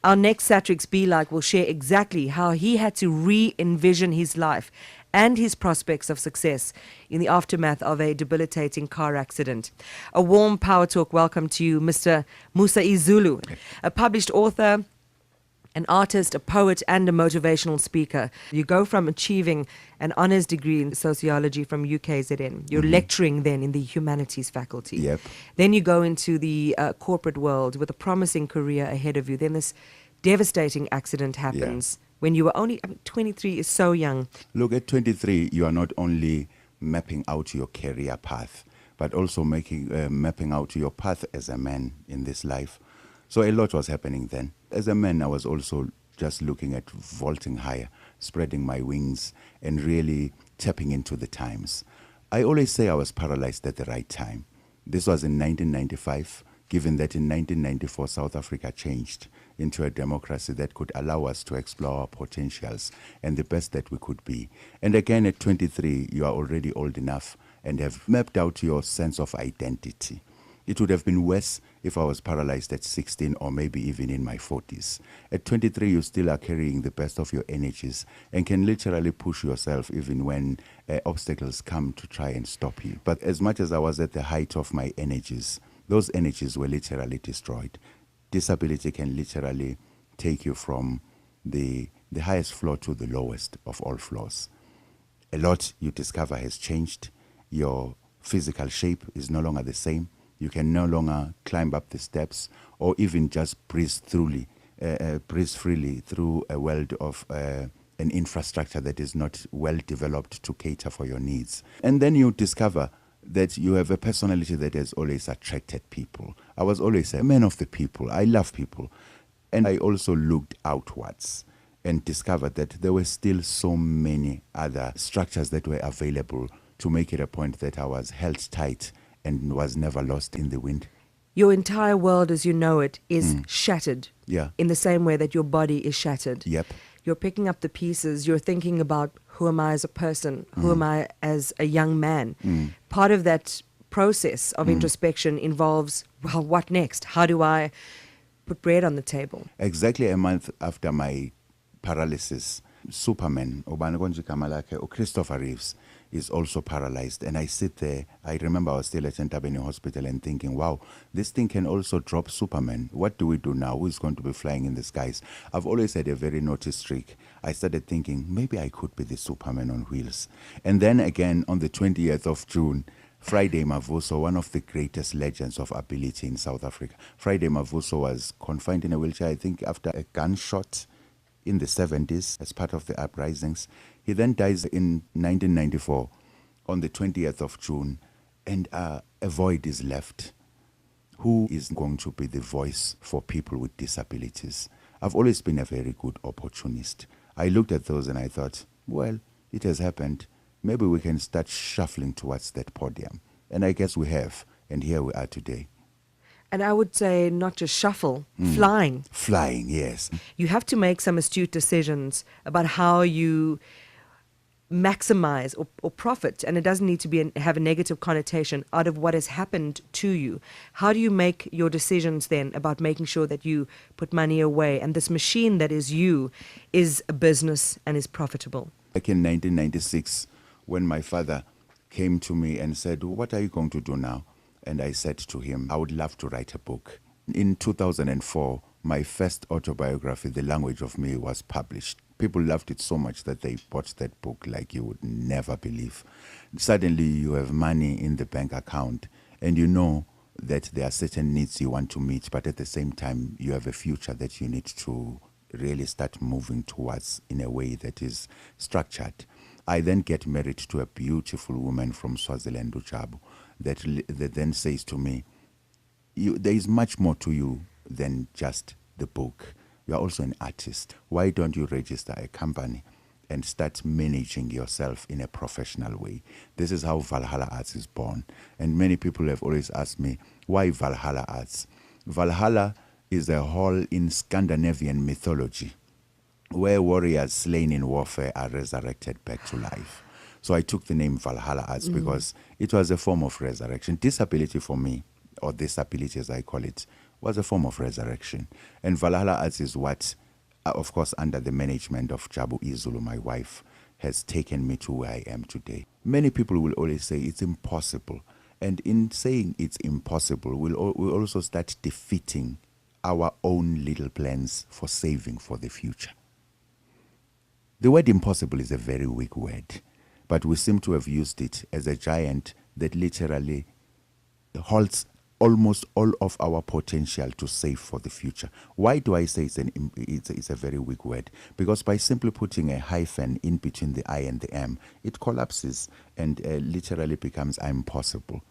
Our next Satrix Be Like will share exactly how he had to re-envision his life and his prospects of success in the aftermath of a debilitating car accident. A warm Power Talk welcome to you, Mr. Musa E Zulu, a published author, an artist, a poet, and a motivational speaker. You go from achieving an honours degree in sociology from UKZN. You're lecturing then in the humanities faculty. Yep. Then you go into the corporate world with a promising career ahead of you. Then this devastating accident happens when you were only 23 is so young. Look, at 23, you are not only mapping out your career path, but also mapping out your path as a man in this life. So a lot was happening then. As a man, I was also just looking at vaulting higher, spreading my wings, and really tapping into the times. I always say I was paralyzed at the right time. This was in 1995, given that in 1994 South Africa changed into a democracy that could allow us to explore our potentials and the best that we could be. And again, at 23, you are already old enough and have mapped out your sense of identity. It would have been worse if I was paralyzed at 16 or maybe even in my 40s. At 23, you still are carrying the best of your energies and can literally push yourself even when obstacles come to try and stop you. But as much as I was at the height of my energies, those energies were literally destroyed. Disability can literally take you from the highest floor to the lowest of all floors. A lot you discover has changed. Your physical shape is no longer the same. You can no longer climb up the steps or even just breeze freely through a world of an infrastructure that is not well developed to cater for your needs. And then you discover that you have a personality that has always attracted people. I was always a man of the people. I love people. And I also looked outwards and discovered that there were still so many other structures that were available to make it a point that I was held tight and was never lost in the wind. Your entire world as you know it is shattered. Yeah. In the same way that your body is shattered. Yep. You're picking up the pieces. You're thinking about, who am I as a person? Who am I as a young man? Part of that process of introspection involves, well, what next? How do I put bread on the table? Exactly a month after my paralysis, Superman, or Christopher Reeves, is also paralyzed. And I sit there, I remember I was still at Entabeni Hospital and thinking, wow, this thing can also drop Superman. What do we do now? Who is going to be flying in the skies? I've always had a very naughty streak. I started thinking, maybe I could be the Superman on wheels. And then again, on the 20th of June, Friday Mavuso, one of the greatest legends of ability in South Africa. Friday Mavuso was confined in a wheelchair, I think, after a gunshot in the 70s as part of the uprisings. He then dies in 1994 on the 20th of June, and a void is left. Who is going to be the voice for people with disabilities? I've always been a very good opportunist. I looked at those and I thought, well, it has happened. Maybe we can start shuffling towards that podium. And I guess we have, and here we are today. And I would say not just shuffle, flying. Flying, yes. You have to make some astute decisions about how you maximize or profit, and it doesn't need to have a negative connotation, out of what has happened to you. How do you make your decisions then about making sure that you put money away and this machine that is you is a business and is profitable? Back in 1996, when my father came to me and said, what are you going to do now? And I said to him, I would love to write a book. In 2004, my first autobiography, The Language of Me, was published. People loved it so much that they bought that book like you would never believe. Suddenly you have money in the bank account and you know that there are certain needs you want to meet, but at the same time you have a future that you need to really start moving towards in a way that is structured. I then get married to a beautiful woman from Swaziland, Ujabu, that then says to me, there is much more to you than just the book. You are also an artist. Why don't you register a company and start managing yourself in a professional way? This is how Valhalla Arts is born. And many people have always asked me, why Valhalla Arts? Valhalla is a hall in Scandinavian mythology where warriors slain in warfare are resurrected back to life. So I took the name Valhalla Arts because it was a form of resurrection. Disability for me, or this ability as I call it, was a form of resurrection. And Valhalla Arts is what, of course, under the management of Musa E Zulu, my wife, has taken me to where I am today. Many people will always say it's impossible. And in saying it's impossible, we'll also start defeating our own little plans for saving for the future. The word impossible is a very weak word, but we seem to have used it as a giant that literally holds almost all of our potential to save for the future. Why do I say it's a very weak word? Because by simply putting a hyphen in between the I and the M, it collapses and literally becomes impossible.